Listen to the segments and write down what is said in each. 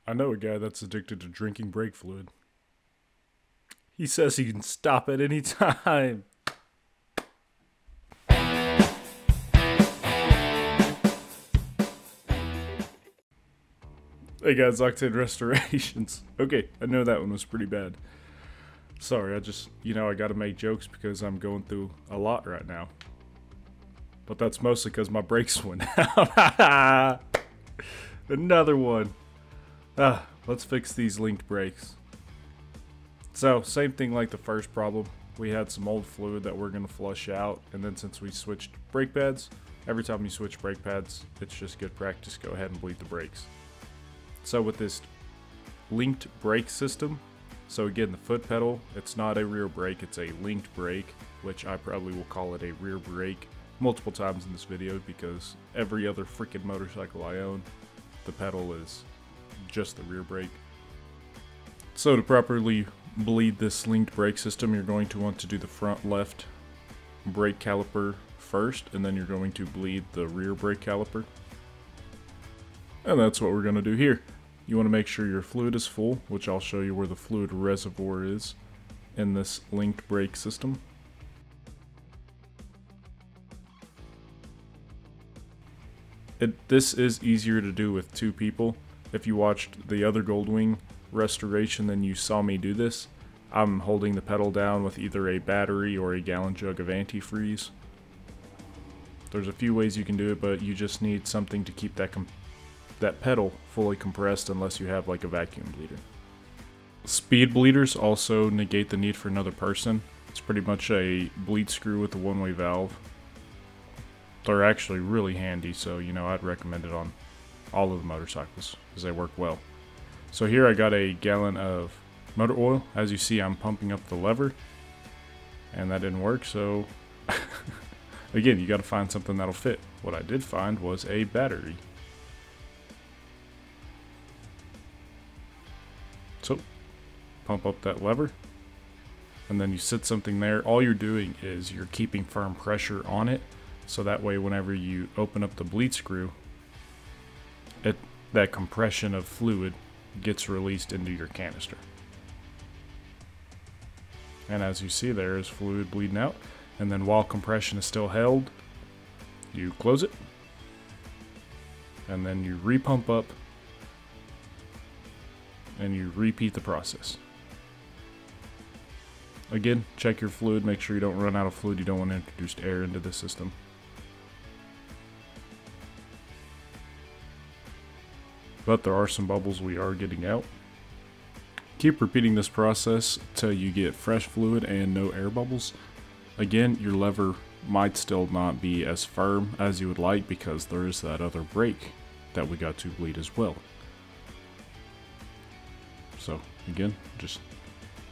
I know a guy that's addicted to drinking brake fluid. He says he can stop at any time. Hey guys, Octane Restorations. Okay, I know that one was pretty bad. Sorry, I gotta make jokes because I'm going through a lot right now. But that's mostly because my brakes went out. Another one. Let's fix these linked brakes. So, same thing like the first problem. We had some old fluid that we're going to flush out, and then since we switched brake pads, every time you switch brake pads, it's just good practice. Go ahead and bleed the brakes. So with this linked brake system, so again, the foot pedal, it's not a rear brake, it's a linked brake, which I probably will call it a rear brake multiple times in this video because every other freaking motorcycle I own, the pedal is just the rear brake. So to properly bleed this linked brake system, you're going to want to do the front left brake caliper first, and then you're going to bleed the rear brake caliper. And that's what we're going to do here. You want to make sure your fluid is full, which I'll show you where the fluid reservoir is in this linked brake system. This is easier to do with two people. If you watched the other Goldwing restoration, then you saw me do this. I'm holding the pedal down with either a battery or a gallon jug of antifreeze. There's a few ways you can do it, but you just need something to keep that pedal fully compressed unless you have like a vacuum bleeder. Speed bleeders also negate the need for another person. It's pretty much a bleed screw with a one-way valve. They're actually really handy, so I'd recommend it on all of the motorcycles because they work well. So here I got a gallon of motor oil. As you see, I'm pumping up the lever and that didn't work, so again, you got to find something that'll fit. What I did find was a battery. So pump up that lever and then you sit something there. All you're doing is you're keeping firm pressure on it, so that way whenever you open up the bleed screw, that compression of fluid gets released into your canister. And as you see, there is fluid bleeding out, and then while compression is still held, you close it and then you repump up and you repeat the process. Again, check your fluid, make sure you don't run out of fluid. You don't want to introduce air into the system. But there are some bubbles we are getting out. Keep repeating this process until you get fresh fluid and no air bubbles. Again, your lever might still not be as firm as you would like because there is that other brake that we got to bleed as well. So again, just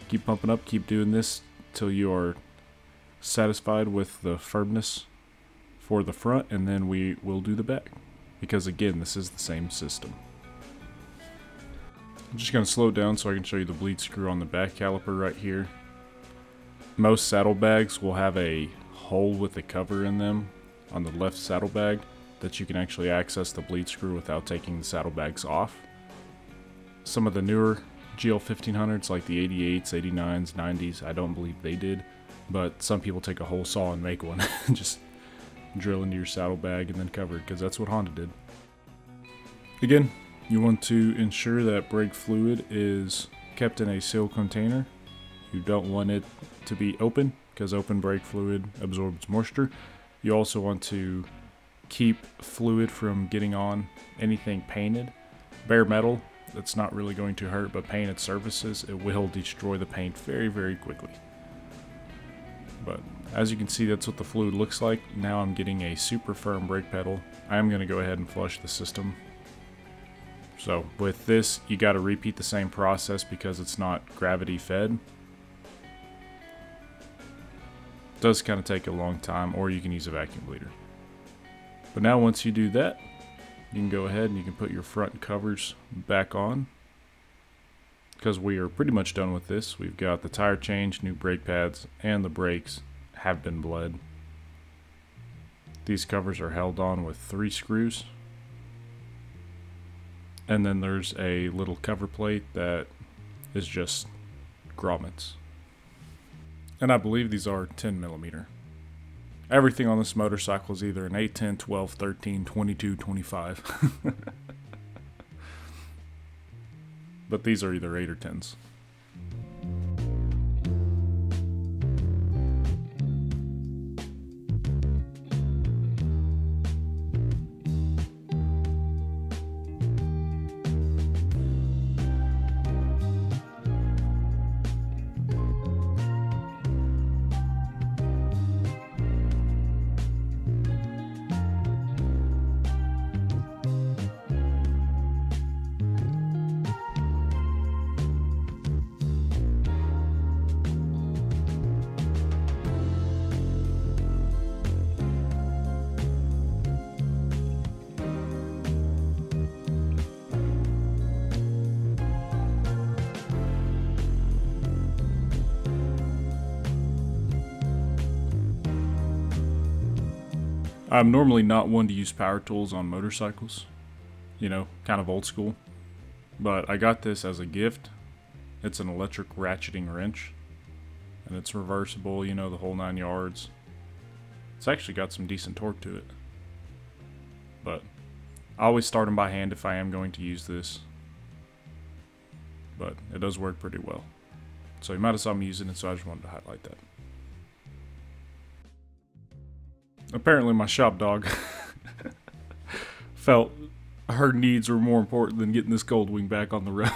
keep pumping up, keep doing this till you are satisfied with the firmness for the front, and then we will do the back because again, this is the same system. I'm just going to slow it down so I can show you the bleed screw on the back caliper right here. Most saddlebags will have a hole with a cover in them on the left saddlebag that you can actually access the bleed screw without taking the saddlebags off. Some of the newer GL1500s like the 88s, 89s, 90s, I don't believe they did, but some people take a hole saw and make one and just drill into your saddlebag and then cover it because that's what Honda did. Again, you want to ensure that brake fluid is kept in a sealed container. You don't want it to be open because open brake fluid absorbs moisture. You also want to keep fluid from getting on anything painted. Bare metal, that's not really going to hurt, but painted surfaces, it will destroy the paint very, very quickly. But as you can see, that's what the fluid looks like. Now I'm getting a super firm brake pedal. I am going to go ahead and flush the system. So with this, you got to repeat the same process because it's not gravity fed. It does kind of take a long time, or you can use a vacuum bleeder. But now once you do that, you can go ahead and you can put your front covers back on because we are pretty much done with this. We've got the tire change, new brake pads, and the brakes have been bled. These covers are held on with 3 screws. And then there's a little cover plate that is just grommets. And I believe these are 10mm. Everything on this motorcycle is either an 8, 10, 12, 13, 22, 25. But these are either 8 or 10s. I'm normally not one to use power tools on motorcycles, you know, kind of old school, but I got this as a gift. It's an electric ratcheting wrench, and it's reversible, you know, the whole 9 yards. It's actually got some decent torque to it, but I always start them by hand if I am going to use this, but it does work pretty well. So you might have saw me using it, so I just wanted to highlight that. Apparently my shop dog felt her needs were more important than getting this Goldwing back on the road.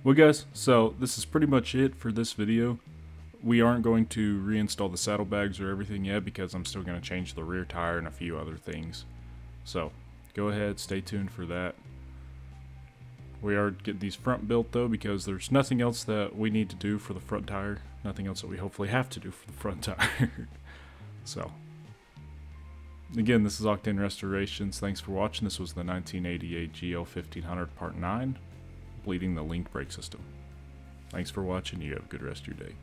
Well guys, so this is pretty much it for this video. We aren't going to reinstall the saddlebags or everything yet because I'm still going to change the rear tire and a few other things. So go ahead, stay tuned for that. We are getting these front built though because there's nothing else that we need to do for the front tire. Nothing else that we hopefully have to do for the front tire. So, again, this is Octane Restorations. Thanks for watching. This was the 1988 GL 1500 Part 9, Bleeding the Link Brake System. Thanks for watching. You have a good rest of your day.